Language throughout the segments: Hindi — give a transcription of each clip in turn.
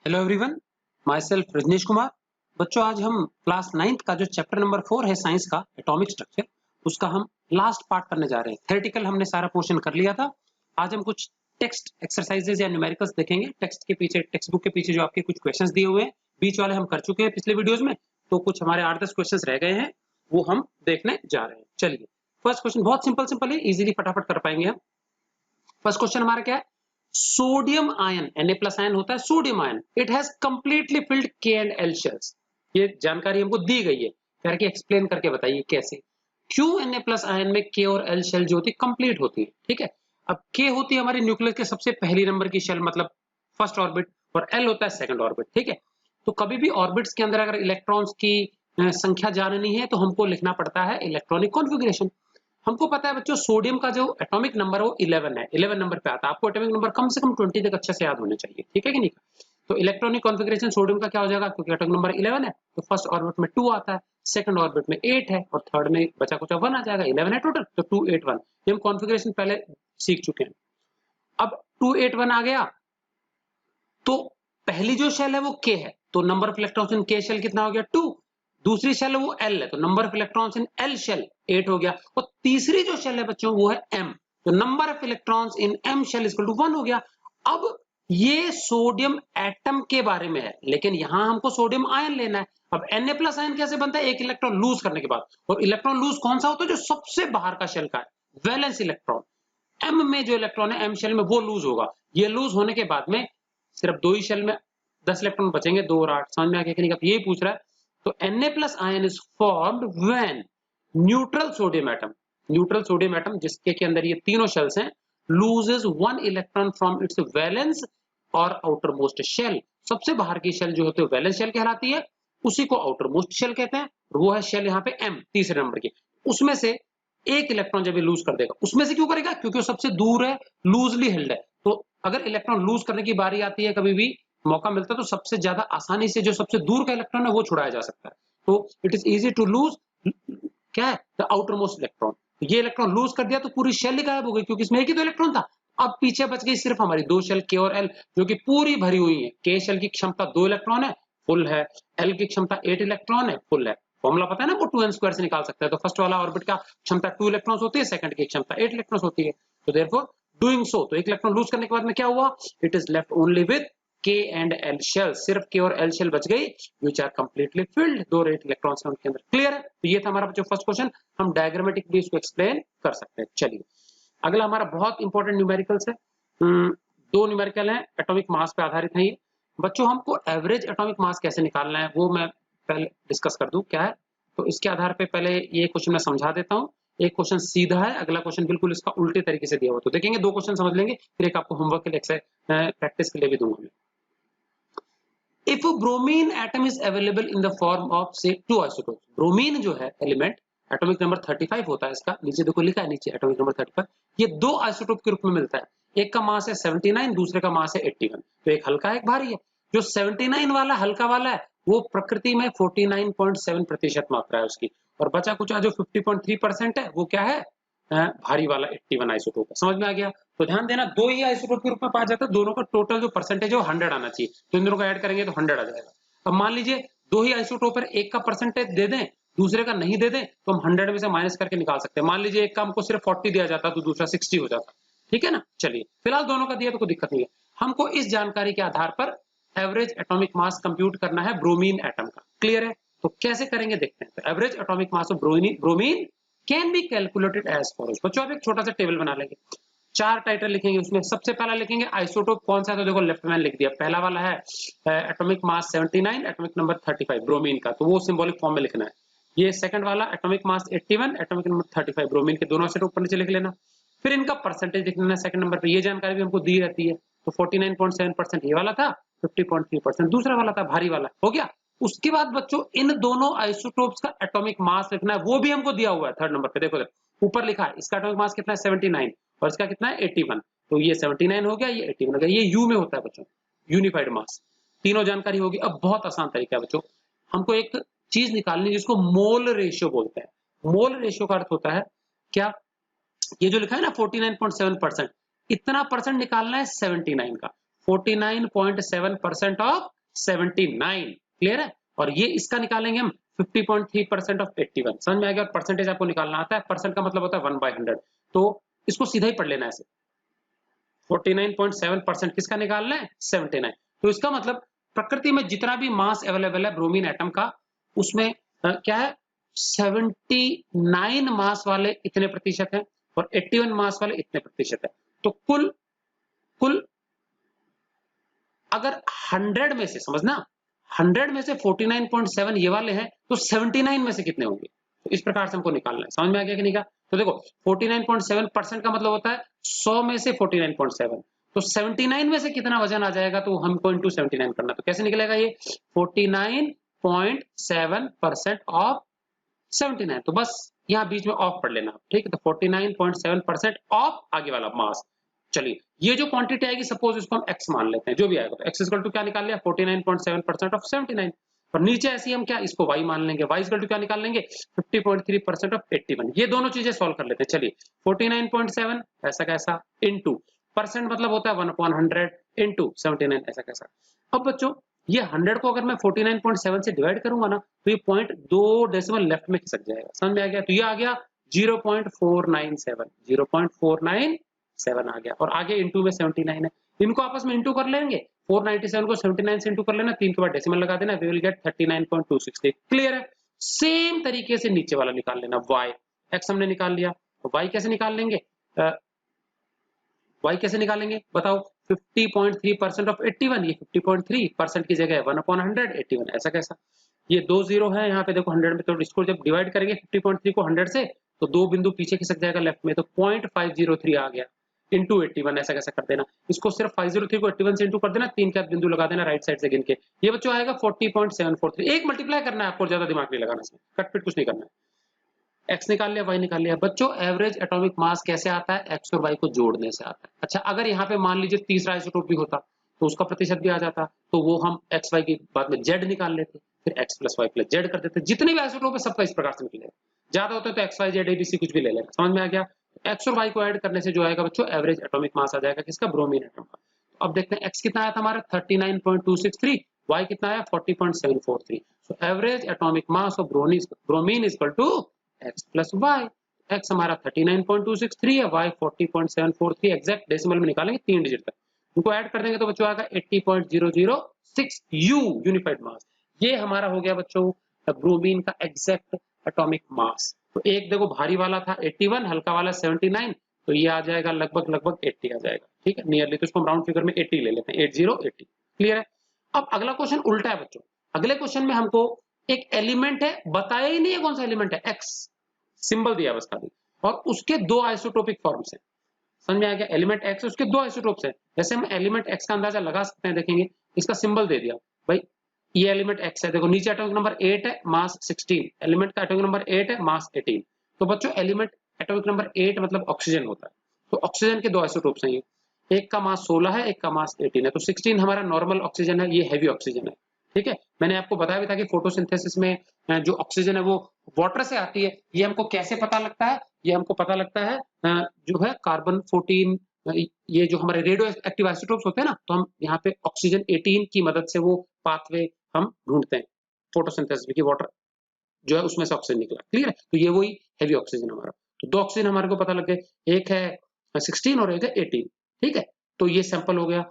Hello everyone, myself Rajnish Kumar. बच्चों, आज हम क्लास 9th का जो चैप्टर नंबर 4 है साइंस का एटॉमिक स्ट्रक्चर, उसका हम लास्ट पार्ट करने जा रहे हैं। थ्योरेटिकल हमने सारा पोर्शन कर लिया था। आज हम कुछ टेक्स्ट एक्सरसाइजेज या न्यूमेरिकल्स देखेंगे। टेक्स्ट के पीछे, टेक्स्ट बुक के पीछे जो आपके कुछ क्वेश्चंस दिए हुए हैं, बीच वाले हम कर चुके हैं पिछले वीडियोस में, तो कुछ हमारे 8-10 क्वेश्चंस रह गए हैं, वो हम देखने जा रहे हैं। चलिए, फर्स्ट क्वेश्चन बहुत सिंपल है, इजीली फटाफट कर पाएंगे हम। फर्स्ट क्वेश्चन हमारा क्या है? सोडियम आयन, Na+ आयन होता है sodium ion, it has completely filled K and L shells. ये जानकारी हमको दी गई है, करके एक्सप्लेन करके बताइए कैसे। क्यों Na+ आयन में K और L शेल जो होती है कंप्लीट होती है, ठीक है। अब K होती है हमारे न्यूक्लियस के सबसे पहली नंबर की शेल, मतलब फर्स्ट ऑर्बिट, और L होता है सेकंड ऑर्बिट, ठीक है। तो कभी भी ऑर्बिट्स के अंदर अगर इलेक्ट्रॉन्स की संख्या जाननी है तो हमको लिखना पड़ता है इलेक्ट्रॉनिक कॉन्फ़िगरेशन। हमको पता है बच्चों, सोडियम का जो एटॉमिक नंबर है वो 11 है, 11 नंबर पे आता है। आपको एटॉमिक नंबर कम से कम 20 तक अच्छे से याद होने चाहिए, ठीक है कि नहीं। तो इलेक्ट्रॉनिक कॉन्फ़िगरेशन सोडियम का क्या हो जाएगा, क्योंकि एटॉमिक नंबर 11 है तो फर्स्ट ऑर्बिट में 2 आता है, सेकंड ऑर्बिट में 8 है, और थर्ड में बचा कुछ 1 आ जाएगा। 11 है टोटल, तो 2 8 1। ये हम कॉन्फ़िगरेशन पहले सीख चुके हैं। अब 2 8 1 आ गया, तो पहली जो शेल है वो K है, तो number of electrons in K shell कितना हो गया 2। दूसरी शेल है वो L है, तो number of electrons in L shell 8 हो गया। और तीसरी जो शेल है बच्चों वो है M, तो number of electrons in M shell equal to 1 हो गया। अब ये सोडियम एटम के बारे में है, लेकिन यहां हमको सोडियम आयन लेना है। अब Na+ आयन कैसे बनता है? एक इलेक्ट्रॉन लूज करने के बाद, और इलेक्ट्रॉन लूज कौन सा होता है? जो सबसे बाहर का शेल का है, वैलेंस इलेक्ट्रॉन। M में जो इलेक्ट्रॉन है M शेल में वो लूज होगा। ये लूज होने के बाद में सिर्फ 2 ही शेल में 10 इलेक्ट्रॉन बचेंगे, 2 और 8। समझ में आ गया कि नहीं? यही पूछ रहा है। तो Na+ ion is formed when neutral sodium atom, neutral sodium atom जिसके के अंदर ये तीनों शेल्स हैं, loses 1 electron from its valence और आउटर मोस्ट शेल। सबसे बाहर की शेल जो होती है वैलेंस शेल कहलाती है, उसी को आउटर मोस्ट शेल कहते हैं। वो है शेल यहाँ पे M, तीसरे नंबर की। उसमें से एक इलेक्ट्रॉन जब ये लूज कर देगा, उसमें से क्यों करेगा? क्योंकि वो सबसे दूर है, लूजली हेल्ड है। तो अगर इलेक्ट्रॉन लूज करने की बारी आती है, कभी भी मौका मिलता है, तो सबसे ज्यादा आसानी से जो सबसे दूर का इलेक्ट्रॉन है वो छुड़ाया जा सकता है। तो it is easy to lose क्या है, द आउटर मोस्ट इलेक्ट्रॉन। ये इलेक्ट्रॉन लूज कर दिया तो पूरी शेल ही गायब हो गई, क्योंकि इसमें एक ही तो इलेक्ट्रॉन था। अब पीछे बच गई सिर्फ हमारी 2 शेल K और L, जो कि पूरी भरी हुई है। K शेल की क्षमता 2 इलेक्ट्रॉन है, फुल है। L की क्षमता 8 इलेक्ट्रॉन है, फुल है। फॉर्मूला पता है ना, वो 2n² से निकाल सकते हैं। तो फर्स्ट वाला ऑर्बिट का क्षमता 2 इलेक्ट्रॉन्स होती है, सेकंड की क्षमता 8 इलेक्ट्रॉन्स होती है। तो देयरफॉर डूइंग सो, तो एक इलेक्ट्रॉन लूज करने के बाद में क्या हुआ? It is left only with K and L shell, सिर्फ K और L शेल बच गई, which are completely filled, 2 8 इलेक्ट्रॉन्स उनके अंदर। क्लियर है? तो ये था हमारा बच्चों फर्स्ट क्वेश्चन। हम डायग्रामेटिकली इसको एक्सप्लेन कर सकते हैं। चलिए, अगला हमारा बहुत इंपॉर्टेंट न्यूमेरिकल्स है। 2 न्यूमेरिकल है, एटॉमिक मास पे आधारित है ये। बच्चों, हमको एवरेज एटॉमिक मास कैसे निकालना है वो मैं पहले डिस्कस कर दूं क्या है। तो इसके आधार पे पहले ये क्वेश्चन मैं समझा देता हूँ। एक क्वेश्चन सीधा है, अगला क्वेश्चन बिल्कुल इसका उल्टे तरीके से दिया हुआ। तो देखेंगे, 2 क्वेश्चन समझ लेंगे, फिर एक आपको होमवर्क के लिए प्रैक्टिस के लिए भी दूंगा मैं। If a bromine atom is available in the form of say 2 isotopes, bromine जो है एलिमेंट, एटॉमिक नंबर 35 होता है इसका, नीचे देखो लिखा है, नीचे एटॉमिक नंबर 35। ये 2 आइसोटोप के रूप में मिलता है, एक का मास है 79, दूसरे का मास है 81। तो एक हल्का है, एक भारी है। जो 79 वाला हल्का वाला है वो प्रकृति में 49.7% मात्रा है उसकी, और बचा कुछ जो 50.3% है वो क्या है? भारी वाला 81 आइसोटोप है। समझ में आ गया? तो ध्यान देना, 2 ही आइसोटोप के रूप में पाया जाता है, दोनों का टोटल जो परसेंटेज है वो 100 आना चाहिए। तो इन दोनों को ऐड करेंगे तो 100 आ जाएगा। अब मान लीजिए 2 ही आइसोटोप है, एक का परसेंटेज दे दें, दूसरे का नहीं दे दें, तो हम 100 में से माइनस करके निकाल सकते हैं। मान लीजिए एक का हमको सिर्फ 40 दिया जाता तो दूसरा 60 हो जाता, ठीक है ना। चलिए, फिलहाल दोनों का दिया तो कोई दिक्कत नहीं है। हमको इस जानकारी के आधार पर एवरेज एटॉमिक मास कंप्यूट करना है ब्रोमीन एटम का। क्लियर है? तो कैसे करेंगे देखते हैं। तो average atomic mass of bromine can be calculated as follows. बच्चों, आप एक छोटा सा टेबल बना लेंगे, 4 टाइटल लिखेंगे। उसमें सबसे पहला लिखेंगे आइसोटोप कौन सा है, तो देखो लेफ्ट में लिख दिया। पहला वाला है atomic mass 79, atomic number 35 bromine का, तो वो सिंबॉलिक फॉर्म में लिखना है। ये सेकंड वाला atomic mass 81, atomic number 35 bromine के, दोनों से ऊपर नीचे लिख लेना। फिर इनका परसेंटेज लिख लेना सेकंड नंबर पे, ये जानकारी भी हमको दी रहती है। तो 49.7% ये वाला था, 50.3% दूसरा वाला था, भारी वाला हो गया। उसके बाद बच्चों इन दोनों आइसोटोप्स का एटॉमिक मास लिखना है, वो भी हमको दिया हुआ है थर्ड नंबर पे। देखो ऊपर लिखा है इसका एटॉमिक मास कितना है 79, और इसका कितना है 81। तो ये 79 हो गया, ये 81 हो गया। ये यू में होता है बच्चों, यूनिफाइड मास। तीनों जानकारी होगी। अब बहुत आसान तरीका है बच्चों, हमको एक चीज निकालनी जिसको मोल रेशियो बोलते हैं। मोल रेशियो का अर्थ होता है क्या? ये जो लिखा है ना 49.7%, इतना परसेंट निकालना है 79 का। 49.7% ऑफ 79, क्लियर है। और ये इसका निकालेंगे हम 50.3% ऑफ 81, समझ में आ गया। और परसेंटेज आपको निकालना आता है, परसेंट का मतलब होता है 1/100, तो इसको सीधा ही पढ़ लेना है ऐसे। 49.7% किसका निकालना है, 79। तो इसका मतलब प्रकृति में जितना भी मास अवेलेबल है ब्रोमीन एटम का, उसमें क्या है, 79 मास वाले इतने प्रतिशत है और 81 मास वाले इतने प्रतिशत है। तो कुल कुल अगर 100 में से, समझना, 100 में से 49.7 ये वाले हैं, तो 79 में से कितने होंगे, तो इस प्रकार से हमको निकालना है। समझ में आ गया कि नहीं का। तो देखो 49.7% का मतलब होता है 100 में से 49.7, तो 79 में से कितना वजन आ जाएगा, तो हमको इंटू 79 करना। तो कैसे निकलेगा ये 49.7% ऑफ 79, तो बस यहाँ बीच में ऑफ पढ़ लेना, ठीक है। तो 49.7% ऑफ आगे वाला मास। चलिए ये जो क्वांटिटी आएगी, सपोज इसको हम x मान लेते हैं, जो भी आएगा, तो x इक्वल टू क्या निकाल लिया, 49.7% ऑफ 79। और नीचे ऐसे ही हम क्या, इसको y मान लेंगे, y इक्वल टू क्या निकाल लेंगे, 50.3% ऑफ 81। ये दोनों चीजें सॉल्व कर लेते हैं। चलिए 49.7 ऐसा कैसा, इनटू परसेंट मतलब होता है 1/100 इनटू 79 ऐसा कैसा। अब बच्चों ये 100 को अगर मैं 49.7 से डिवाइड करूंगा ना, तो ये पॉइंट 2 डेसिमल लेफ्ट में खिसक जाएगा, समझ में आ गया। तो ये आ गया 0.497, 0.497 आ गया। और आगे इंटू में 79 है, इनको आपस में इंटू कर लेंगे, 497 को 79 से इंटू कर लेना, 3 के बाद डेसिमल लगा देना, वी विल गेट 39.268। क्लियर है। सेम तरीके से नीचे वाला निकाल लेना, y, x हमने निकाल लिया, तो y कैसे निकाल लेंगे, y कैसे निकालेंगे बताओ, 50.3% ऑफ 81, ये 50.3% की जगह 1/100 81 ऐसा कैसा। ये 2 जीरो है यहाँ पे देखो 100 में, तो इसको जब डिवाइड करेंगे 50.3 को 100 से, तो 2 बिंदु पीछे खिसक जाएगा लेफ्ट में, तो 0.503 आ गया इंटू 81 ऐसा कैसा कर देना। इसको सिर्फ 503 को 81 से इंटू कर देना, 3 का बिंदु लगा देना राइट साइड से गिन के, ये बच्चों आएगा 40.743। एक मल्टीप्लाई करना है आपको, ज्यादा दिमाग नहीं लगाना इसमें, कटपिट कुछ नहीं करना है। x निकाल लिया, y निकाल लिया। बच्चों एवरेज एटॉमिक मास कैसे आता है, x और y को जोड़ने से आता है। अच्छा अगर यहाँ पे मान लीजिए तीसरा आइसोटोप भी होता, तो उसका प्रतिशत भी आ जाता, तो वो हम x y की बाद में z निकाल लेते, फिर x plus y plus z कर देते। जितने भी आइसोटोप है सबका इस प्रकार से निकलेगा, ज्यादा होता है तो x y z a b c कुछ भी ले लेना, समझ में आ गया। x और y को ऐड करने से जो आएगा बच्चों एवरेज एटॉमिक मास आ जाएगा किसका, ब्रोमीन एटम का। तो अब देखते हैं x कितना आया था हमारा 39.263, y कितना आया 40.743। So average atomic mass of bromine is equal to x plus y. x हमारा 39.263 है, y 40.743, एग्जैक्ट डेसिमल में निकालेंगे 3 डिजिट तक, उनको ऐड कर देंगे तो बच्चों आएगा 80.006 U यूनिफाइड मास। ये हमारा हो गया बच्चों ब्रोमीन का एग्जैक्ट एटॉमिक मास। तो एक देखो भारी वाला था 81, हल्का वाला 79, तो ये आ जाएगा लगभग 80 आ जाएगा, ठीक है नियरली। तो इसको हम राउंड फिगर में 80 ले लेते हैं, 80 क्लियर है। अब अगला क्वेश्चन उल्टा है बच्चों, अगले क्वेश्चन में हमको एक एलिमेंट है, बताया ही नहीं है कौन सा एलिमेंट है, x सिंबल दिया बस खाली, और उसके दो आइसोटोपिक फॉर्म्स हैं। समझ में आ गया, एलिमेंट x है उसके दो आइसोटोप्स हैं। जैसे हम एलिमेंट x का अंदाजा लगा सकते हैं, देखेंगे इसका सिंबल दे दिया भाई, ये एलिमेंट x है, देखो नीचे एटॉमिक नंबर 8 है, मास 16, एलिमेंट का एटॉमिक नंबर 8 है, मास 18। तो बच्चों एलिमेंट एटॉमिक नंबर 8 मतलब ऑक्सीजन होता है, तो ऑक्सीजन के दो आइसोटोप्स हैं, ये एक का मास 16 है, एक का मास 18 है। तो 16 हमारा नॉर्मल ऑक्सीजन है, ये हैवी ऑक्सीजन है, ठीक है। मैंने आपको बताया भी था कि फोटोसिंथेसिस में जो ऑक्सीजन है वो वाटर से आती है। ये हमको कैसे पता लगता है, ये हमको पता लगता है जो है कार्बन 14, ये जो हमारे रेडियो एक्टिव आइसोटोप्स होते हैं ना, तो हम यहाँ पे ऑक्सीजन 18 की मदद से वो पाथवे हम ढूंढते हैं फोटोसिंथेसिस में कि वाटर जो है उसमें से ऑक्सीजन निकला, क्लियर है। तो ये वही हैवी ऑक्सीजन हमारा, तो दो ऑक्सीजन हमारे को पता लग गए, एक है 16 और एक है 18, ठीक है। तो ये सैंपल हो गया।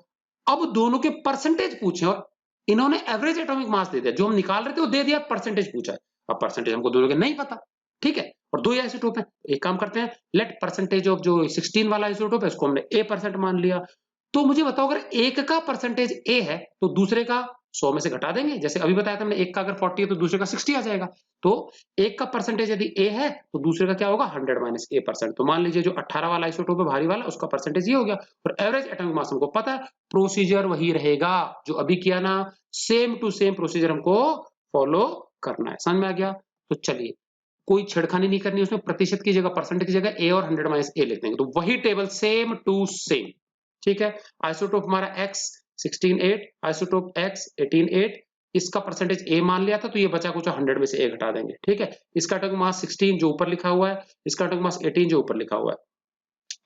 अब दोनों के परसेंटेज पूछे और इन्होंने एवरेज एटॉमिक मास दे दिया, जो हम निकाल रहे थे वो दे दिया, परसेंटेज पूछा है। अब परसेंटेज हमको दोनों के नहीं पता, ठीक है, और दो ही आइसोटोप है। एक काम करते हैं, लेट परसेंटेज ऑफ जो 16 वाला आइसोटोप है उसको हमने A% मान लिया। तो मुझे बताओ अगर एक का परसेंटेज A है तो दूसरे का 100 में से घटा देंगे, जैसे अभी बताया था हमने, एक का अगर 40 है तो दूसरे का 60 आ जाएगा। तो एक का परसेंटेज यदि A है तो दूसरे का क्या होगा 100 माइनस A%। तो मान लीजिए जो 18 वाला आइसोटोप है भारी वाला, उसका परसेंटेज ये हो गया। और एवरेज एटॉमिक मास हमको पता है, प्रोसीजर वही रहेगा जो अभी किया ना, सेम टू सेम प्रोसीजर हमको फॉलो करना है। समझ में आ गया। तो चलिए कोई छेड़खानी नहीं करनी, उसमें प्रतिशत की जगह परसेंटेज की जगह A और 100 माइनस A लिख देंगे, तो वही टेबल सेम टू सेम, ठीक है। आइसोटोप हमारा X 16 8, आइसोटोप X 18 8, इसका परसेंटेज A मान लिया था, तो ये बचा कुछ 100 में से A घटा देंगे, ठीक है। इसका एटॉमिक मास 16 जो ऊपर लिखा हुआ है, इसका एटॉमिक मास 18 जो ऊपर लिखा हुआ है।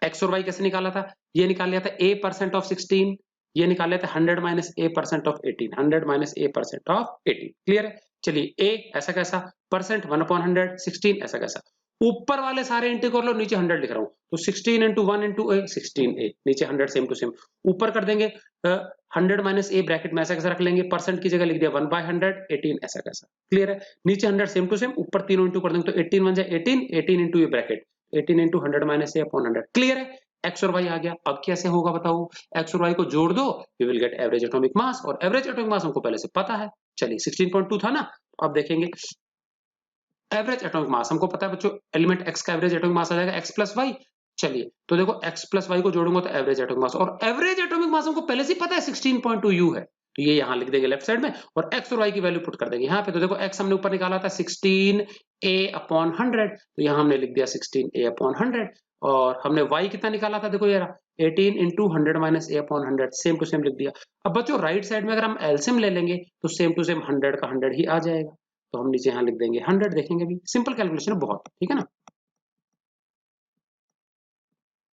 X और Y कैसे निकाला था, ये निकाल लिया था A% ऑफ 16 ये निकाल लेते हैं 100 minus A percent of 18, 100 minus A percent of 18। Clear है? चलिए ए ऐसा कैसा, परसेंट 1/100, 16 ऐसा कैसा। ऊपर वाले सारे इंटू कर लो, नीचे 100 लिख रहा हूँ, तो 16 इंटू 1 इंटू ए 16a, नीचे 100 सेम टू सेम। ऊपर कर देंगे 100 माइनस ए, ब्रैकेट में ऐसा कैसा रख लेंगे, परसेंट की जगह लिख दिया 1/100, 18 ऐसा कैसा। क्लियर है? नीचे 100 सेम टू सेम, ऊपर तीनों इंटू कर देंगे तो 18 1 जाए 18, 18 इंटू ये bracket 18 into 100 minus a upon 100। Clear है? एक्स और वाई आ गया। अब कैसे होगा बताओ, एक्स और वाई को जोड़ दो, we will get average atomic mass, और एवरेज एटॉमिक मास हमको पहले से पता है। चलिए 16.2 था ना, अब देखेंगे एवरेज एटॉमिक मास हमको पता है बच्चों, एलिमेंट एक्स का एवरेज एटॉमिक मास आ जाएगा एक्स प्लस वाई। चलिए तो देखो एक्स प्लस वाई को जोड़ूंगा तो एवरेज एटॉमिक मास, और एवरेज एटॉमिक मास हमको पहले से ही पता है 16.2 यू है, तो ये यहां लिख देंगे लेफ्ट साइड में, और एक्स और वाई की वैल्यू पुट कर देंगे यहाँ पे। तो देखो एक्स हमने ऊपर निकाला था 16a अपॉन 100, तो यहाँ हमने लिख दिया 16a अपॉन 100, और हमने वाई कितना निकाला था, देखो ये रहा 18 into 100 minus a upon 100, same to same लिख दिया। अब बच्चों राइट साइड में अगर हम एलसीएम ले लेंगे तो सेम टू सेम 100 का 100 ही आ जाएगा, तो हम नीचे यहाँ लिख देंगे 100, देखेंगे भी सिंपल कैलकुलेशन है बहुत, ठीक है ना।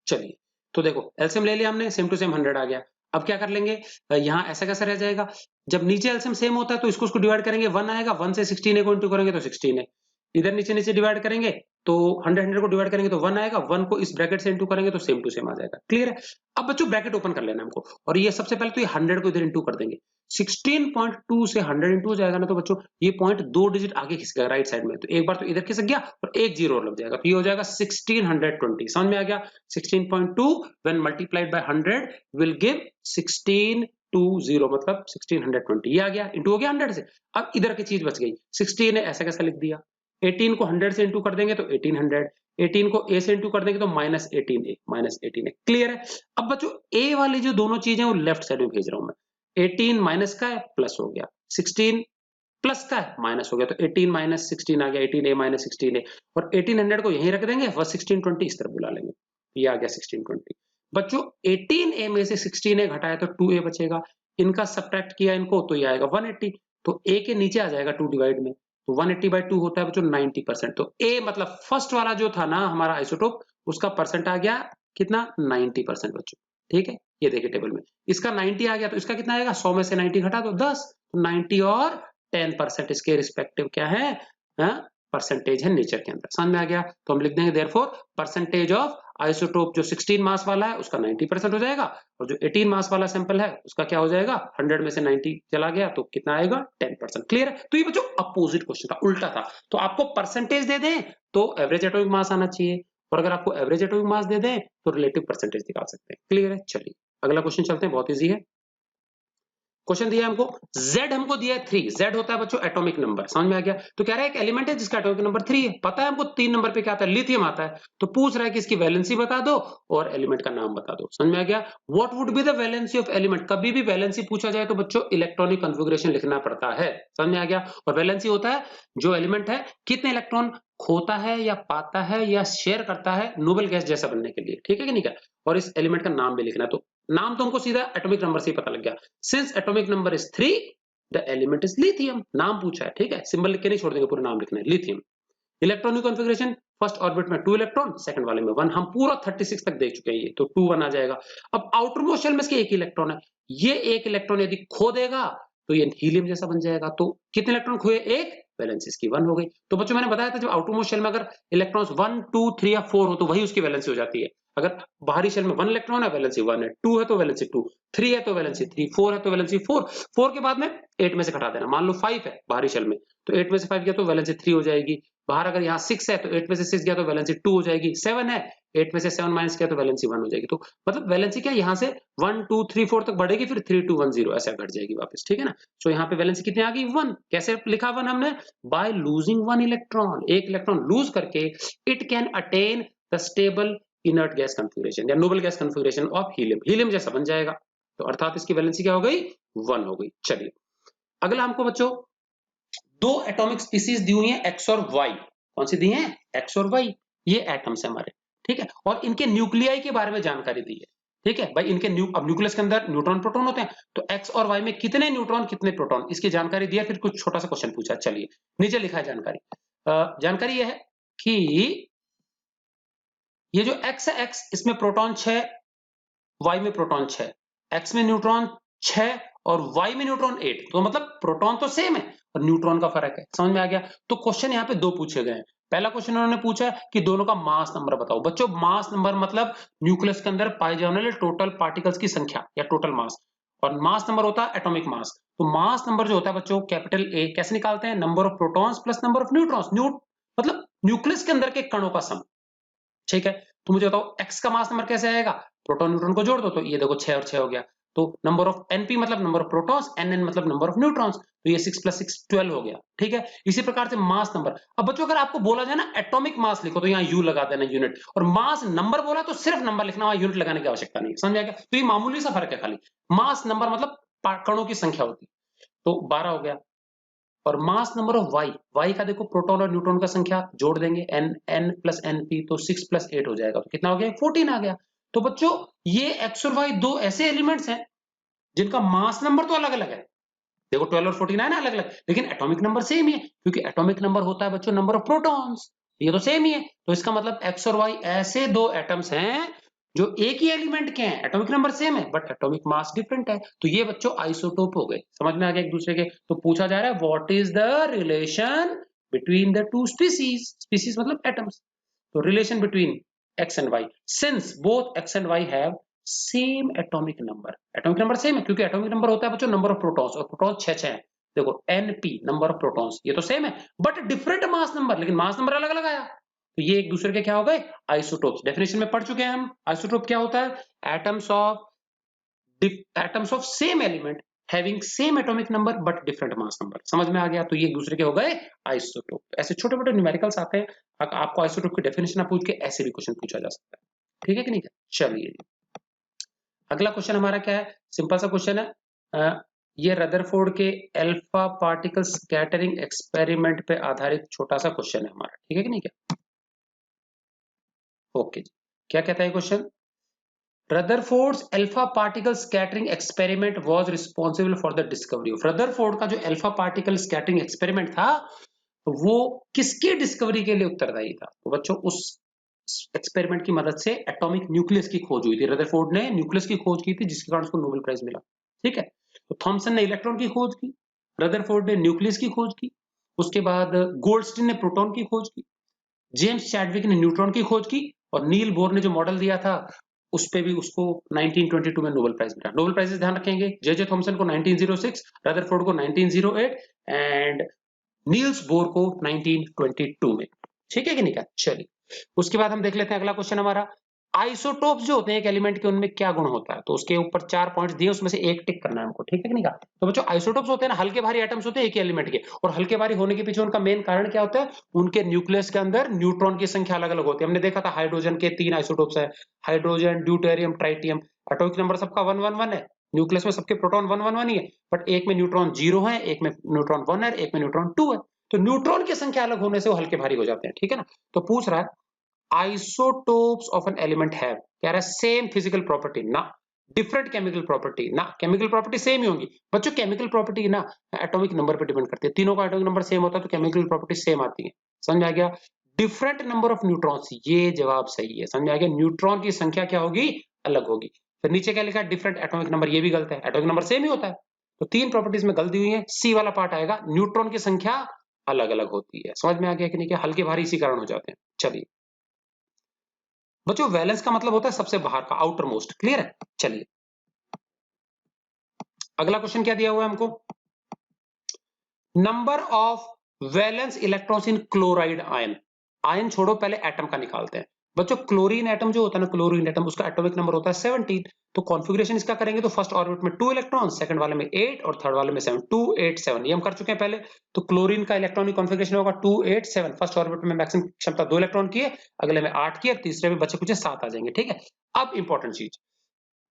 चलिए तो देखो एलसीएम ले लिया हमने, सेम टू सेम 100 आ गया। अब क्या कर लेंगे, यहाँ ऐसा कैसा रह जाएगा, जब नीचे एलसीएम सेम होता है तो इसको डिवाइड करेंगे, 1 आएगा, 1 से 16 को इंटू करेंगे तो 16 है, इधर नीचे नीचे डिवाइड करेंगे तो 100 100 को डिवाइड करेंगे तो 1 आएगा, 1 को इस ब्रैकेट से इंटू करेंगे तो सेम टू सेम आ जाएगा। क्लियर है? अब बच्चों ब्रैकेट ओपन कर लेना हमको, और ये सबसे पहले तो ये 100 को इधर इंटू कर देंगे, 16.2 से 100 इंटू हो जाएगा ना, तो बच्चों ये पॉइंट 2 डिजिट आगे खिसकेगा राइट साइड में, तो एक बार तो इधर खिसक गया और एक जीरो और लग जाएगा, तो ये हो जाएगा 1620। समझ में आ गया? 16.2 when multiplied by 100 will give 1620, मतलब 1620, ये आ गया, इंटू हो गया 100 से। अब इधर की चीज बच गई, 16 है ऐसा कैसा लिख दिया, 18 को 100 से इंटू कर देंगे तो 1800, 18 को a से इंटू कर देंगे तो minus 18a, minus 18a। Clear है? अब बच्चों a वाली जो दोनों चीजें वो लेफ्ट साइड में भेज रहा हूं मैं, 18 माइनस का है प्लस हो गया, 16 प्लस का है माइनस हो गया, तो 18 माइनस 16 आ गया, 18a माइनस 16a, और 1800 को यहीं रख देंगे, वह 1620 इस तरफ बुला लेंगे, ये आ गया 1620। बच्चों 18a में से 16a घटाया तो 2a बचेगा, इनका सब्ट्रैक्ट किया इनको तो ये आएगा 180, तो a के नीचे आ जाएगा 2 डिवाइड में, तो 180/2 होता है बच्चों 90%, तो a मतलब फर्स्ट वाला जो था ना हमारा आइसोटोप, उसका परसेंट आ गया कितना, 90% बच्चों। ठीक है, ये देखिए टेबल में इसका 90 आ गया, तो इसका कितना आएगा, 100 में से 90 घटा दो 10, तो 90 और 10% इसके रिस्पेक्टिव क्या है, परसेंटेज है नेचर के अंदर। समझ में आ गया? तो हम लिख देंगे देयरफॉर परसेंटेज ऑफ आइसोटोप जो 16 मास वाला है उसका 90% हो जाएगा, और जो 18 मास वाला सैंपल है उसका क्या हो जाएगा, 100 में से 90 चला गया तो कितना आएगा, 10%। क्लियर है? तो ये बच्चों अपोजिट क्वेश्चन था, उल्टा था, तो आपको परसेंटेज दे दें तो एवरेज एटॉमिक मास आना चाहिए, और अगर आपको एवरेज एटॉमिक मास दे दें तो रिलेटिव परसेंटेज निकाल सकते हैं। क्लियर है? चलिए अगला क्वेश्चन चलते हैं, बहुत ईजी है। क्वेश्चन दिया हमको, Z हमको दिया है 3, Z होता है बच्चों एटॉमिक नंबर। समझ में आ गया? तो कह रहा है एक एलिमेंट है जिसका एटॉमिक नंबर 3 है, पता है हमको 3 नंबर पे क्या आता है, लिथियम आता है, तो पूछ रहा है कि इसकी वैलेंसी बता दो और एलिमेंट का नाम बता दो। समझ में आ गया? What would be the valency of element, कभी भी वैलेंसी पूछा जाए तो बच्चों इलेक्ट्रॉनिक कॉन्फ़िगरेशन लिखना पड़ता है। समझ में आ गया? और वैलेंसी होता है जो एलिमेंट है कितने इलेक्ट्रॉन खोता है या पाता है या शेयर करता है नोबेल गैस जैसा बनने के लिए। ठीक है कि नहीं क्या? और इस एलिमेंट का नाम भी लिखना है, तो नाम तो हमको सीधा एटॉमिक नंबर से ही पता लग गया, since atomic number is 3 the element is lithium. नाम पूछा है, ठीक है, सिंबल लिख के नहीं छोड़ देंगे, पूरा नाम लिखना है, lithium. Electronic configuration, first orbit में 2 इलेक्ट्रॉन, सेकंड वाले में 1, हम पूरा 36 तक देख चुके हैं, ये तो 2 1 आ जाएगा। अब आउटर मोस्ट शेल में इसके एक इलेक्ट्रॉन है, ये एक इलेक्ट्रॉन यदि खो देगा तो ये हीलियम जैसा बन जाएगा, तो कितने इलेक्ट्रॉन खोए, एक, वैलेंसी इसकी 1 हो गई। तो बच्चों मैंने बताया था जब आउटर मोस्ट शेल में अगर इलेक्ट्रॉन्स 1 2 3 या 4 हो तो वही उसकी वैलेंसी हो जाती है। अगर बाहरी शेल में 1 इलेक्ट्रॉन है वैलेंसी 1 है, 2 है तो वैलेंसी 2, 3 है तो वैलेंसी 3, 4 है तो वैलेंसी 4, 4 के बाद में 8 में से घटा देना, मान लो 5 है बाहरी शेल में, तो 8 में से 5 गया तो वैलेंसी 3 हो जाएगी। बाहर अगर यहाँ 6 है तो 8 में से 6 गया तो वैलेंसी 2 हो जाएगी, 7 है 8 में से 7 माइनस किया तो वैलेंसी 1 हो जाएगी। तो मतलब वैलेंसी क्या यहाँ से 1 2 3 4 तक बढ़ेगी, फिर 3 2 1 0 ऐसे घट जाएगी वापस। ठीक है ना? सो यहाँ पे वैलेंसी कितनी आ गई, 1। कैसे लिखा 1 हमने, बाय लूजिंग 1 इलेक्ट्रॉन, एक इलेक्ट्रॉन लूज करके it can attain the stable inert gas configuration या noble gas configuration of helium, helium जैसा बन जाएगा। तो अर्थात इसकी वैलेंसी क्या हो गई, 1 हो गई। चलिए अगला हमको बच्चों दो एटॉमिक स्पीसीज दी हुई है एक्स और वाई, कौन सी दी है, एक्स और वाई, ये एटम्स है हमारे। ठीक है, और इनके न्यूक्लियाई के बारे में जानकारी दी है। ठीक है भाई, इनके अब न्यूक्लियस के अंदर न्यूट्रॉन प्रोटॉन होते हैं, तो एक्स और वाई में कितने न्यूट्रॉन कितने प्रोटॉन, इसकी जानकारी दी है। फिर कुछ छोटा सा क्वेश्चन पूछा, चलिए नीचे लिखा है जानकारी। जानकारी यह है कि ये जो एक्स है, एक्स इसमें प्रोटॉन 6, वाई में प्रोटॉन 6, x में न्यूट्रॉन 6 और y में न्यूट्रॉन 8, तो मतलब प्रोटॉन तो सेम है और न्यूट्रॉन का फर्क है। समझ में आ गया? तो क्वेश्चन यहाँ पे दो पूछे गए हैं। पहला क्वेश्चन उन्होंने पूछा है कि दोनों का मास नंबर बताओ। बच्चों मास नंबर मतलब न्यूक्लियस के अंदर पाए जाने वाले टोटल पार्टिकल्स की संख्या या टोटल मास, और मास नंबर होता है एटॉमिक मास। तो मास नंबर जो होता है बच्चों कैपिटल ए कैसे निकालते हैं? Number of protons plus number of neutrons, मतलब न्यूक्लियस के अंदर के कणों का सम। ठीक है, तो मुझे बताओ x का मास नंबर कैसे आएगा? प्रोटॉन न्यूट्रॉन को जोड़ दो, तो ये देखो 6 और 6 हो गया। तो नंबर ऑफ np मतलब नंबर ऑफ प्रोटॉन्स, nn मतलब नंबर ऑफ न्यूट्रॉन्स, तो ये 6 + 6 12 हो गया। ठीक है, इसी प्रकार से मास नंबर। अब बच्चों अगर आपको बोला जाए ना एटॉमिक मास लिखो, तो यहाँ u लगा देना यूनिट, और मास नंबर बोला तो सिर्फ नंबर लिखना, वहां यूनिट लगाने की आवश्यकता नहीं। समझ आ गया? तो ये मामूली सा फर्क है खाली। मास नंबर मतलब कणों की संख्या होती है। तो 12 हो गया। और मास नंबर ऑफ y का देखो प्रोटॉन और न्यूट्रॉन का संख्या जोड़ देंगे, n + np, तो 6 + 8 हो जाएगा, तो कितना हो गया? 14 आ गया। तो बच्चों ये x और y दो ऐसे एलिमेंट्स हैं जिनका मास नंबर तो अलग अलग है। देखो 12 और 14 है ना अलग अलग, लेकिन एटॉमिक नंबर सेम ही है, क्योंकि एटॉमिक नंबर होता है बच्चों नंबर ऑफ प्रोटॉन्स, ये तो सेम ही है। तो इसका मतलब x और y ऐसे दो एटम्स हैं जो एक ही एलिमेंट के हैं, एटॉमिक नंबर सेम है बट एटॉमिक मास डिफरेंट है। तो ये बच्चों आइसोटोप हो गए। समझ में आ गया एक दूसरे के? तो पूछा जा रहा है what is the relation between the two species, species मतलब एटम्स। तो relation between x and y, since both x and y have same atomic number, atomic number same है, क्योंकि एटॉमिक नंबर होता है बच्चों नंबर ऑफ प्रोटॉन्स, और प्रोटॉन्स 6 है। देखो np नंबर ऑफ प्रोटॉन्स, ये तो सेम है बट डिफरेंट मास नंबर, लेकिन मास नंबर अलग अलग आया। तो ये एक दूसरे के क्या हो गए? आइसोटोप्स। डेफिनेशन में पढ़ चुके हैं हम। आइसोटोप क्या होता है? Atoms of same element having same atomic number but different mass number. समझ में आ गया? तो ये एक दूसरे के हो गए आइसोटोप। ऐसे छोटे मोटे न्यूमेरिकल्स आते हैं, आपको आइसोटोप की डेफिनेशन ना पूछ के ऐसे भी क्वेश्चन पूछा जा सकता है। ठीक है कि नहीं? चलिए अगला क्वेश्चन हमारा क्या है? सिंपल सा क्वेश्चन है। ये रदरफोर्ड के अल्फा पार्टिकल स्कैटरिंग एक्सपेरिमेंट पे आधारित छोटा सा क्वेश्चन है हमारा। ठीक है कि नहीं? क्या ओके जी, क्या कहता है question? Rutherford's alpha particle scattering experiment was responsible for the discovery of. Rutherford का जो अल्फा पार्टिकल स्कैटरिंग एक्सपेरिमेंट था वो किसकी डिस्कवरी के लिए उत्तरदायी था? तो बच्चों उस एक्सपेरिमेंट की मदद से एटॉमिक न्यूक्लियस की खोज हुई थी। रदरफोर्ड ने न्यूक्लियस की खोज की थी जिसके कारण उसको नोबेल प्राइज मिला। ठीक है, तो थॉमसन ने इलेक्ट्रॉन की खोज की, रदरफोर्ड ने न्यूक्लियस की खोज की, उसके बाद गोल्डस्टीन ने प्रोटॉन की खोज की, जेम्स चैडविक ने न्यूट्रॉन की खोज की, और नील बोर ने जो मॉडल दिया था उस पे भी उसको 1922 में नोबेल प्राइज मिला। नोबेल प्राइजेस ध्यान रखेंगे, जे जे थॉमसन को 1906, रदरफोर्ड को 1908 एंड नील्स बोर को 1922 में। ठीक है कि नहीं? क्या चलिए उसके बाद हम देख लेते हैं अगला क्वेश्चन हमारा। आइसोटोप्स जो होते हैं एक एलिमेंट के, उनमें क्या गुण होता है? तो उसके ऊपर 4 पॉइंट्स दिए, उसमें से एक टिक करना है हमको। ठीक है कि नहीं? कहा तो बच्चों आइसोटोप्स होते हैं ना हल्के भारी एटम्स होते हैं एक ही एलिमेंट के, और हल्के भारी होने के पीछे उनका मेन कारण क्या होता है? उनके न्यूक्लियस के अंदर न्यूट्रॉन की संख्या अलग अलग होती है। हमने देखा था हाइड्रोजन के 3 आइसोटोप्स है, hydrogen, deuterium, tritium. Atomic number सबका 1 1 1 है, न्यूक्लियस में सबके प्रोटॉन 1 1 1 ही है, बट एक में न्यूट्रॉन 0 है, एक में न्यूट्रॉन 1 है, एक में न्यूट्रॉन 2 है। तो न्यूट्रॉन की संख्या अलग होने से वो हल्के भारी हो जाते हैं। ठीक है ना? तो पूछ रहा है isotopes of an element have, कह रहा है सेम फिजिकल प्रॉपर्टी ना डिफरेंट केमिकल प्रॉपर्टी। ना केमिकल प्रॉपर्टी सेम ही होंगी बच्चों, केमिकल प्रॉपर्टी ना एटॉमिक नंबर पे डिपेंड करती है। तीनों का एटॉमिक नंबर सेम होता है तो केमिकल प्रॉपर्टी सेम आती है। समझ आ गया? डिफरेंट नंबर ऑफ न्यूट्रॉन्स, ये जवाब सही है। समझ आ गया? न्यूट्रॉन की संख्या क्या होगी? अलग होगी। फिर नीचे क्या लिखा है? डिफरेंट एटॉमिक नंबर, ये भी गलत है, एटॉमिक नंबर सेम ही होता है। तो 3 प्रॉपर्टीज में गलती हुई है, सी वाला पार्ट आएगा, न्यूट्रॉन की संख्या अलग अलग होती है। समझ में आ गया कि नहीं? क्या हल्के भारी इसी कारण हो जाते हैं। चलिए बच्चों वैलेंस का मतलब होता है सबसे बाहर का, आउटर मोस्ट। क्लियर है? चलिए अगला क्वेश्चन क्या दिया हुआ है हमको? Number of valence electrons in chloride ion. Ion छोड़ो, पहले एटम का निकालते हैं। बच्चों क्लोरीन एटम जो होता है ना, क्लोरीन एटम, उसका एटॉमिक नंबर होता है 17। तो कॉन्फ़िगरेशन इसका करेंगे तो फर्स्ट ऑर्बिट में 2 इलेक्ट्रॉन, सेकंड वाले में 8 और थर्ड वाले में 7, 2 8 7, ये हम कर चुके हैं पहले। तो क्लोरीन का इलेक्ट्रॉनिक कॉन्फ़िगरेशन होगा 2 8 7। फर्स्ट ऑर्बिट में मैक्सिमम क्षमता 2 इलेक्ट्रॉन की है, अगले में 8 की है, तीसरे में बचे कुछ 7 आ जाएंगे। ठीक है, अब इंपॉर्टेंट चीज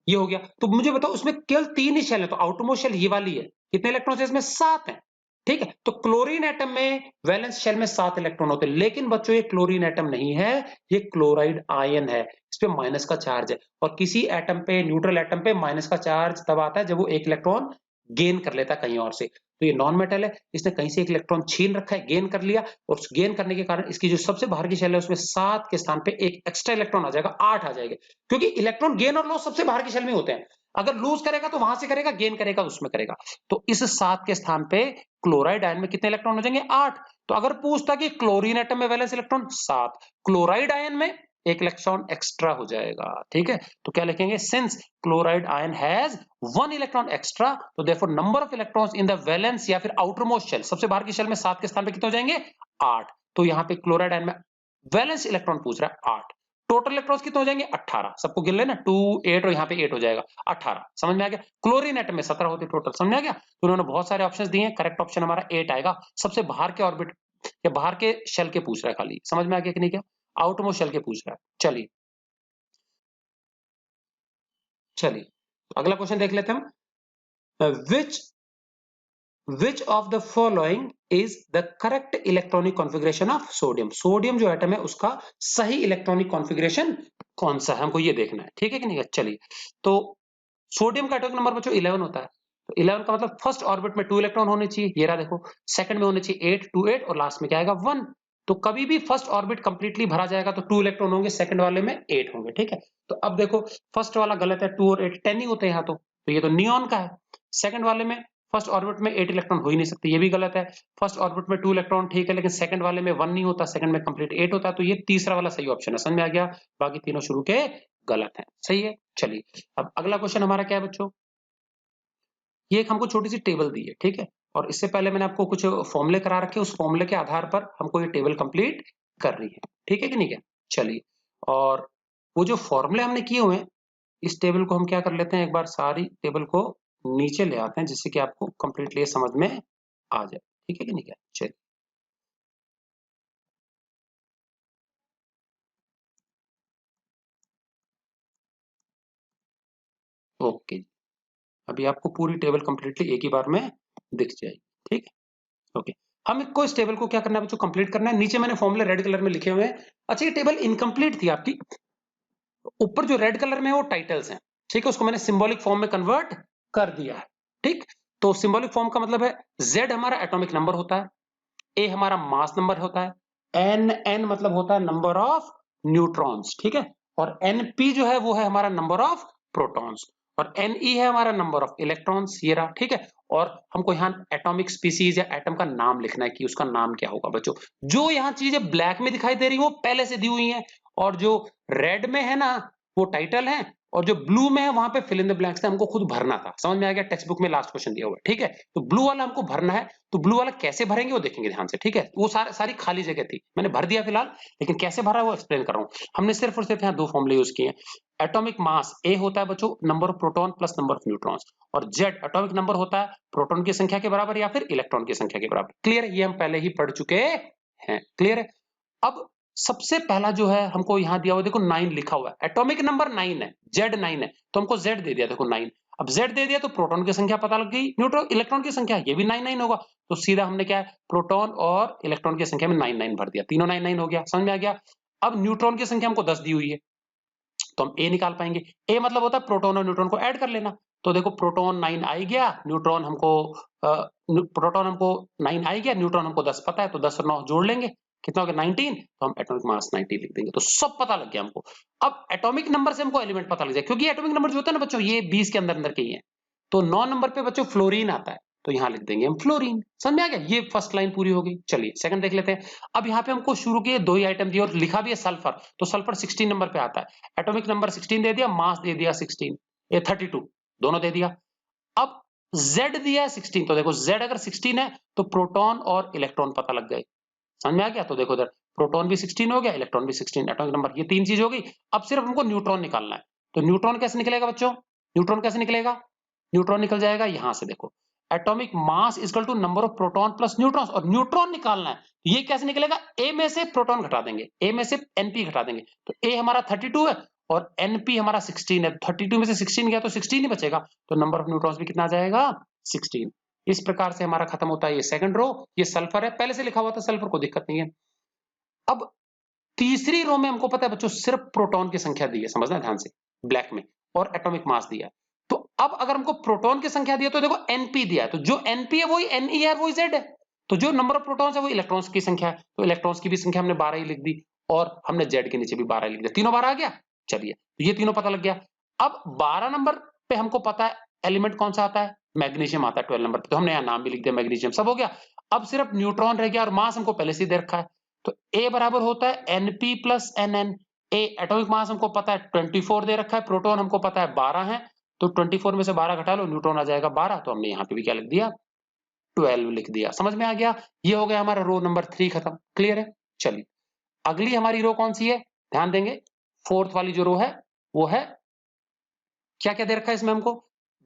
ये हो गया। तो मुझे बताओ उसमें केवल 3 ही शेल है, तो आउटरमोस्ट शेल ये वाली है, कितने इलेक्ट्रॉन है इसमें? 7 है। ठीक है, तो क्लोरीन एटम में वैलेंस शेल में 7 इलेक्ट्रॉन होते हैं, लेकिन बच्चों ये क्लोरीन एटम नहीं है, ये क्लोराइड आयन है, इस पे माइनस का चार्ज है। और किसी एटम पे, न्यूट्रल एटम पे माइनस का चार्ज तब आता है जब वो एक इलेक्ट्रॉन गेन कर लेता है कहीं और से। तो ये नॉन मेटल है, इसने कहीं से एक इलेक्ट्रॉन छीन रखा है, गेन कर लिया, और उस गेन करने के कारण इसकी जो सबसे बाहर की शेल है उसमें 7 के स्थान पे एक एक्स्ट्रा इलेक्ट्रॉन आ जाएगा, 8 आ जाएगा, क्योंकि इलेक्ट्रॉन गेन और लॉस सबसे बाहर की शेल में होते हैं। अगर लूज करेगा तो वहां से करेगा, गेन करेगा उसमें करेगा। तो इस 7 के स्थान पे क्लोराइड आयन में कितने इलेक्ट्रॉन हो जाएंगे? 8। तो अगर पूछता कि क्लोरीन एटम में वैलेंस इलेक्ट्रॉन 7, क्लोराइड आयन में एक इलेक्ट्रॉन एक्स्ट्रा हो जाएगा, ठीक है। तो क्या लिखेंगे? Since chloride ion has 1 electron extra, तो therefore number of electrons in the valence या फिर आउटर मोस्ट शेल, सबसे बाहर की शेल में 7 के स्थान पे कितने हो जाएंगे? 8। तो यहाँ पे क्लोराइड आयन में वैलेंस इलेक्ट्रॉन पूछ रहा है 8। टोटल इलेक्ट्रॉन्स कितने हो जाएंगे? 18। सबको गिन लेना, 2 8 और यहाँ पे 8 हो जाएगा, 18। समझ में आ गया? क्लोरीन एटम में 17 होते टोटल, समझ में आ गया? तो उन्होंने बहुत सारे ऑप्शंस दिए हैं, करेक्ट ऑप्शन हमारा 8 आएगा। सबसे बाहर के ऑर्बिट या बाहर के शेल के पूछ रहा है खाली, समझ में आ गया कि नहीं? क्या आउटर मोस्ट शेल के पूछ रहा है। चलिए चलिए अगला क्वेश्चन देख लेते हैं हम। Which of the following is the correct electronic configuration of sodium? Sodium जो एटम है उसका सही इलेक्ट्रॉनिक कॉन्फ़िगरेशन कौन सा है, हमको ये देखना है, ठीक है कि नहीं? चलिए, तो सोडियम का एटॉमिक नंबर बच्चों 11 होता है। तो 11 का मतलब फर्स्ट ऑर्बिट में 2 इलेक्ट्रॉन होने चाहिए, ये रहा देखो। सेकंड में होने चाहिए 8 2 8 और लास्ट में क्या आएगा? 1। तो कभी भी फर्स्ट ऑर्बिट कंप्लीटली भरा जाएगा तो 2 इलेक्ट्रॉन होंगे, सेकंड वाले में 8 होंगे, ठीक है। तो अब देखो फर्स्ट वाला गलत है, 2 और 8 10 ही होते हैं यहाँ तो ये तो नियॉन का है। सेकंड वाले में फर्स्ट ऑर्बिट में 8 इलेक्ट्रॉन हो ही नहीं सकते, ये भी गलत है। फर्स्ट ऑर्बिट में 2 इलेक्ट्रॉन ठीक है, लेकिन सेकंड वाले में 1 नहीं होता, सेकंड में कंप्लीट 8 होता है, तो ये तीसरा वाला सही ऑप्शन है। समझ में आ गया? बाकी तीनों शुरू के गलत है, सही है। चलिए अब अगला क्वेश्चन हमारा क्या है बच्चों? ये एक हमको छोटी सी टेबल दी है, ठीक है। और इससे पहले मैंने आपको कुछ फॉर्मूले करा रखे, उस फॉर्मूले के आधार पर हमको ये टेबल कंप्लीट कर रही है, ठीक है कि नहीं? क्या चलिए, और वो जो फॉर्मूले हमने किए हुए हैं, इस टेबल को हम क्या कर लेते हैं, एक बार सारी टेबल को नीचे ले आते हैं जिससे कि आपको कंप्लीटली समझ में आ जाए, ठीक है कि नहीं? क्या चलिए, ओके। अभी आपको पूरी टेबल कंप्लीटली एक ही बार में दिख जाएगी, ठीक है, ओके। हम को इस टेबल को क्या करना है बच्चों? कंप्लीट करना है। नीचे मैंने फॉर्मूले रेड कलर में लिखे हुए हैं। अच्छा, ये टेबल इनकम्प्लीट थी आपकी, ऊपर जो रेड कलर में है वो टाइटल्स हैं, ठीक है। उसको मैंने सिंबॉलिक फॉर्म में कन्वर्ट कर दिया है, ठीक। तो सिंबॉलिक फॉर्म का मतलब है Z हमारा एटॉमिक नंबर होता है, A हमारा मास नंबर होता है, N मतलब होता है नंबर ऑफ न्यूट्रॉन्स, ठीक है। और NP जो है वो है हमारा नंबर ऑफ प्रोटॉन्स, और Ne है हमारा नंबर ऑफ इलेक्ट्रॉन्स, ये रहा, ठीक है। और हमको यहाँ एटॉमिक स्पीसीज या एटम का नाम लिखना है कि उसका नाम क्या होगा बच्चों। जो यहाँ चीजें ब्लैक में दिखाई दे रही वो पहले से दी हुई हैं, और जो रेड में है ना वो टाइटल है, और जो ब्लू में है वहां पे फिल इन द ब्लैंक्स हमको खुद भरना था। समझ में आ गया? टेक्स्ट बुक में लास्ट क्वेश्चन दिया हुआ है, ठीक है। तो ब्लू वाला हमको भरना है, तो ब्लू वाला कैसे भरेंगे वो देखेंगे ध्यान से, ठीक है। वो सारी खाली जगह थी, मैंने भर दिया फिलहाल, लेकिन कैसे भरा वो एक्सप्लेन कर रहा हूँ। हमने सिर्फ और सिर्फ यहाँ 2 फॉर्मूले यूज किए हैं। एटॉमिक मास A होता है बच्चों number of proton plus number of neutrons, और Z एटॉमिक नंबर होता है प्रोटॉन की संख्या के बराबर या फिर इलेक्ट्रॉन की संख्या के बराबर। क्लियर है? ये हम पहले ही पढ़ चुके हैं, क्लियर है। अब सबसे पहला जो है हमको यहाँ दिया हुआ, देखो 9 लिखा हुआ है, एटॉमिक नंबर 9 है, Z 9 है, तो हमको Z दे दिया, देखो 9। अब Z दे दिया तो प्रोटॉन की संख्या पता लग गई, न्यूट्रॉन इलेक्ट्रॉन की संख्या ये भी 9 9 होगा, तो सीधा हमने क्या है प्रोटॉन और इलेक्ट्रॉन की संख्या में 9 9 भर दिया, तीनों 9 9 हो गया। समझ में आ गया? अब न्यूट्रॉन की संख्या हमको 10 दी हुई है, तो हम ए निकाल पाएंगे। ए मतलब होता है प्रोटॉन और न्यूट्रॉन को ऐड कर लेना, तो देखो प्रोटॉन 9 आ गया, न्यूट्रॉन हमको प्रोटॉन हमको 9 आ गया, न्यूट्रॉन हमको 10 पता है, तो 10 और 9 जोड़ लेंगे, कितना हो गया? 19। तो हम एटॉमिक मास 90 लिख देंगे, तो सब पता लग गया हमको। अब एटॉमिक नंबर से हमको एलिमेंट पता लग जाए, क्योंकि एटॉमिक नंबर जो होता है ना बच्चों ये 20 के अंदर अंदर के ही है। तो 9 नंबर पे बच्चों फ्लोरीन आता है, तो यहाँ लिख देंगे हम फ्लोरीन। समझ में आ गया? ये फर्स्ट लाइन पूरी हो गई। चलिए सेकंड देख लेते हैं। अब यहाँ पे हमको शुरू के 2 ही आइटम दिए और लिखा भी है सल्फर, तो सल्फर 16 नंबर पे आता है। एटॉमिक नंबर 16 दे दिया, मास दे दिया 16, ये 32 दोनों दे दिया। अब Z दिया है 16, तो देखो Z अगर 16 है तो प्रोटॉन और इलेक्ट्रॉन पता लग गए। समझ में आ गया? तो देखो इधर प्रोटॉन भी 16 हो गया, इलेक्ट्रॉन भी 16, एटॉमिक नंबर ये 3 चीज हो गई। अब सिर्फ हमको न्यूट्रॉन निकालना है, तो न्यूट्रॉन कैसे निकलेगा बच्चों? न्यूट्रॉन कैसे निकलेगा? न्यूट्रॉन निकल जाएगा यहां से, देखो atomic mass equal to number of proton plus neutrons, और न्यूट्रॉन निकालना है, ये कैसे निकलेगा? ए में से प्रोटॉन घटा देंगे, ए में से एनपी घटा देंगे, तो ए हमारा 32 है और एनपी हमारा 16 है, 32 में से 16 गया तो 16 ही बचेगा, तो नंबर ऑफ न्यूट्रॉन्स भी कितना आ जाएगा? 16। इस प्रकार से हमारा खत्म होता है ये सेकंड रो। ये सल्फर है, पहले से लिखा हुआ था सल्फर, को दिक्कत नहीं है। अब तीसरी रो में हमको पता है बच्चों सिर्फ प्रोटॉन की संख्या दी है, समझना ध्यान से, ब्लैक में, और एटॉमिक मास दिया है। तो अब अगर हमको प्रोटॉन की संख्या दिया तो देखो np दिया है, तो जो np है वही ne है, वही z है। तो जो नंबर ऑफ प्रोटॉन्स है वो इलेक्ट्रॉन्स की संख्या है, तो इलेक्ट्रॉन्स की भी संख्या हमने 12 ही लिख दी और हमने z के नीचे भी 12 लिख दिया, तीनों 12 आ गया। चलिए तो ये तीनों पता लग गया। अब 12 नंबर पे हमको पता है एलिमेंट कौन सा आता है, मैग्नीशियम आता है 12 नंबर पे, तो हमने यहाँ नाम भी लिख दिया मैग्नीशियम, सब हो गया। अब सिर्फ न्यूट्रॉन रह गया और मास हमको पहले से दे रखा है, तो A बराबर होता है Np प्लस Nn। ए एटॉमिक मास हमको पता है 24 दे रखा है, प्रोटॉन हमको पता है 12 है, तो 24 में से 12 घटा लो, न्यूट्रॉन आ जाएगा 12, तो हमने यहाँ पे भी क्या लिख दिया 12 लिख दिया। समझ में आ गया, ये हो गया हमारा रो नंबर 3 खत्म। क्लियर है। चलिए अगली हमारी रो कौन सी है, ध्यान देंगे, फोर्थ वाली जो रो है वो है, क्या क्या दे रखा है इसमें हमको,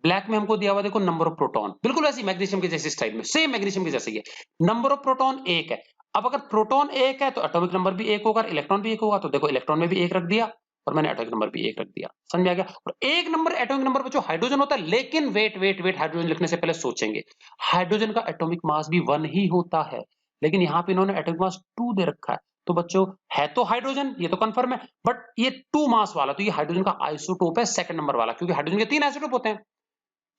ब्लैक में हमको दिया हुआ देखो नंबर ऑफ प्रोटॉन, बिल्कुल ऐसी मैग्नीशियम के जैसी स्टाइल में, सेम मैग्नीशियम के जैसे ही है। नंबर ऑफ प्रोटॉन 1 है। अब अगर प्रोटॉन 1 है तो एटॉमिक नंबर भी 1 होगा, इलेक्ट्रॉन भी 1 होगा, तो देखो इलेक्ट्रॉन में भी 1 रख दिया और मैंने एटॉमिक नंबर भी 1 रख दिया। समझ में आ गया। और एक नंबर एटॉमिक नंबर पे जो हाइड्रोजन होता है, लेकिन वेट वेट वेट, हाइड्रोजन लिखने से पहले सोचेंगे, हाइड्रोजन का एटॉमिक मास भी 1 ही होता है, लेकिन यहाँ पे इन्होंने एटॉमिक मास 2 दे रखा है। तो बच्चों है तो हाइड्रोजन, ये तो कंफर्म है, बट ये 2 मास वाला, तो ये हाइड्रोजन का आइसोटोप है सेकंड नंबर वाला, क्योंकि हाइड्रोजन के 3 आइसोटोप होते हैं।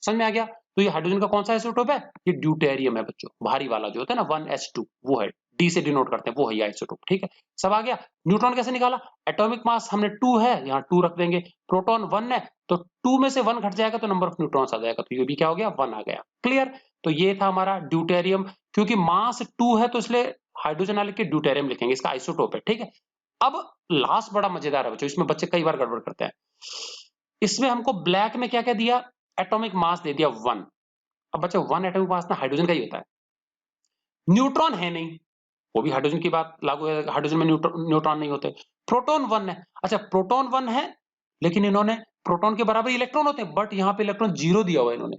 समझ में आ गया। तो ये हाइड्रोजन का कौन सा आइसोटोप है, ये ड्यूटेरियम है बच्चों, भारी वाला जो होता है ना 1s2, वो है, डी से डिनोट करते हैं, वो है ये आइसोटोप। ठीक है, सब आ गया। न्यूट्रॉन कैसे निकाला, एटॉमिक मास हमने 2 है, यहाँ 2 रख देंगे, प्रोटॉन 1 है, तो 2 में से 1 घट जाएगा तो नंबर ऑफ न्यूट्रॉन्स आ जाएगा, तो ये भी क्या हो गया 1 आ गया। क्लियर। तो ये था हमारा ड्यूटेरियम, क्योंकि मास 2 है तो इसलिए हाइड्रोजन लिख के ड्यूटेरियम लिखेंगे, इसका आइसोटोप है। ठीक है। अब लास्ट बड़ा मजेदार है बच्चों, इसमें बच्चे कई बार गड़बड़ करते हैं। इसमें हमको ब्लैक में क्या क्या दिया, एटॉमिक मास दे दिया 1। अब बच्चों 1 एटॉमिक मास ना हाइड्रोजन का ही होता है, न्यूट्रॉन है नहीं, वो भी हाइड्रोजन की बात लागू है, हाइड्रोजन में न्यूट्रॉन नहीं होते। प्रोटॉन 1 है, अच्छा प्रोटॉन 1 है, लेकिन इन्होंने प्रोटॉन के बराबर इलेक्ट्रॉन होते हैं, बट यहाँ पे इलेक्ट्रॉन 0 दिया हुआ है इन्होंने।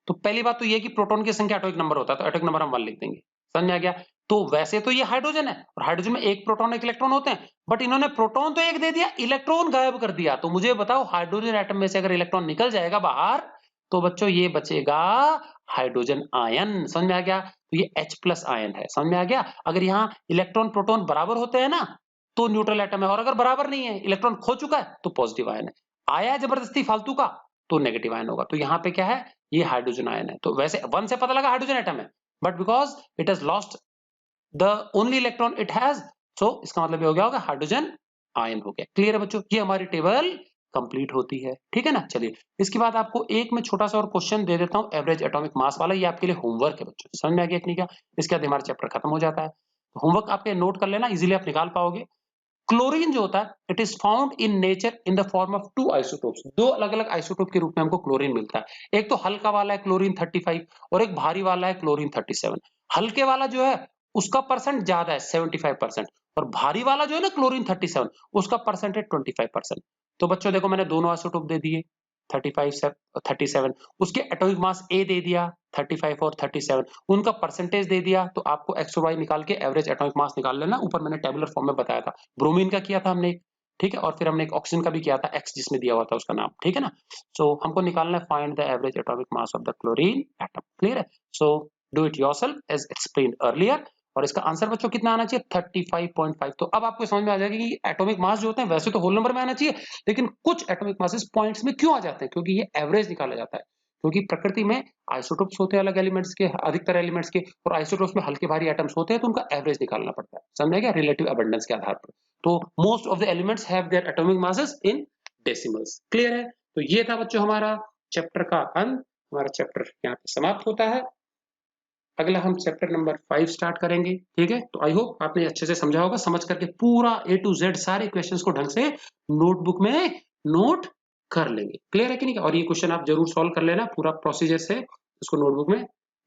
तो पहली बात तो ये कि प्रोटॉन की संख्या एटॉमिक नंबर होता है, तो एटॉमिक नंबर हम 1 लिख देंगे। समझ में आ गया। तो वैसे तो ये हाइड्रोजन है और हाइड्रोजन में एक प्रोटॉन एक इलेक्ट्रॉन होते हैं, बट इन्होंने प्रोटॉन तो एक दे दिया, इलेक्ट्रॉन गायब कर दिया। तो मुझे बताओ हाइड्रोजन एटम में से अगर इलेक्ट्रॉन निकल जाएगा बाहर, तो बच्चों ये बचेगा हाइड्रोजन आयन। समझ में आ गया। तो ये H प्लस आयन है। समझ में आ गया। अगर यहाँ इलेक्ट्रॉन प्रोटॉन बराबर होते हैं ना तो न्यूट्रल एटम है, और अगर बराबर नहीं है, इलेक्ट्रॉन खो चुका है, तो पॉजिटिव आयन है। आया है जबरदस्ती फालतू का, तो नेगेटिव आयन होगा। तो यहाँ पे क्या है, ये हाइड्रोजन आयन है। तो वैसे 1 से पता लगा हाइड्रोजन एटम है, but because it has lost the only electron it has, so इसका मतलब ये हो गया होगा हाइड्रोजन आयन हो गया। क्लियर है बच्चों, ये हमारी टेबल कंप्लीट होती है। ठीक है ना। चलिए इसके बाद आपको एक में छोटा सा और क्वेश्चन दे देता हूं, एवरेज एटॉमिक मास वाला, ये आपके लिए होमवर्क है बच्चों। समझ में आ गया कि नहीं क्या। इसके बाद हमारा चैप्टर खत्म हो जाता है। तो होमवर्क आपके नोट कर लेना, इजीली आप निकाल पाओगे। क्लोरीन जो होता है, it is found in nature in the form of 2 isotopes. 2 अलग अलग आइसोटोप के रूप में हमको क्लोरीन मिलता है। एक तो हल्का वाला है क्लोरीन 35 और एक भारी वाला है क्लोरीन 37। हल्के वाला जो है उसका परसेंट ज्यादा है 75%, और भारी वाला जो है ना क्लोरीन 37, उसका परसेंट है 25%। तो बच्चों देखो मैंने दोनों आइसोटोप दे दिए 35 37, उसके एटॉमिक मास ए दे दिया 35 और 37, उनका परसेंटेज दे दिया, तो आपको एक्स और वाई निकाल के एवरेज एटॉमिक मास निकाल लेना। ऊपर मैंने टेबुलर फॉर्म में बताया था, ब्रोमीन का किया था हमने, ठीक है, और फिर हमने एक ऑक्सीजन का भी किया था, एक्स जिसमें दिया हुआ था उसका नाम। ठीक है ना। सो हमको निकालना है find the average atomic mass of the chlorine atom. Clear है। So do it yourself as explained earlier. और इसका आंसर बच्चों कितना आना चाहिए 35.5। तो अब आपको समझ में आ जाएगा कि एटॉमिक मास जो होते हैं वैसे तो होल नंबर में आना चाहिए, लेकिन कुछ एटॉमिक मासेस पॉइंट्स में क्यों आ जाते हैं, क्योंकि ये एवरेज निकाला जाता है। क्योंकि प्रकृति में आइसोटोप्स होते हैं अलग एलिमेंट्स के, अधिकतर एलिमेंट्स के, और आइसोटोप्स में हल्के भारी एटम्स होते हैं, तो उनका एवरेज निकालना पड़ता है। समझ गया, रिलेटिव अबंडेंस के आधार पर। तो most of the elements have their atomic masses in decimals. Clear है। तो ये था बच्चों हमारा चैप्टर का अंत, हमारा चैप्टर यहाँ पे समाप्त होता है। अगला हम चैप्टर नंबर 5 स्टार्ट करेंगे। ठीक है। तो आई होप आपने अच्छे से समझा होगा, समझ करके पूरा A to Z सारे क्वेश्चंस को ढंग से नोटबुक में नोट कर लेंगे। क्लियर है कि नहीं। और ये क्वेश्चन आप जरूर सॉल्व कर लेना, पूरा प्रोसीजर से उसको नोटबुक में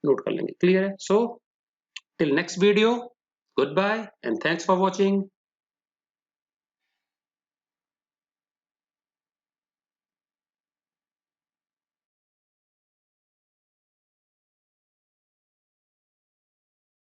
नोट कर लेंगे। क्लियर है। So till next video, good bye and thanks for watching.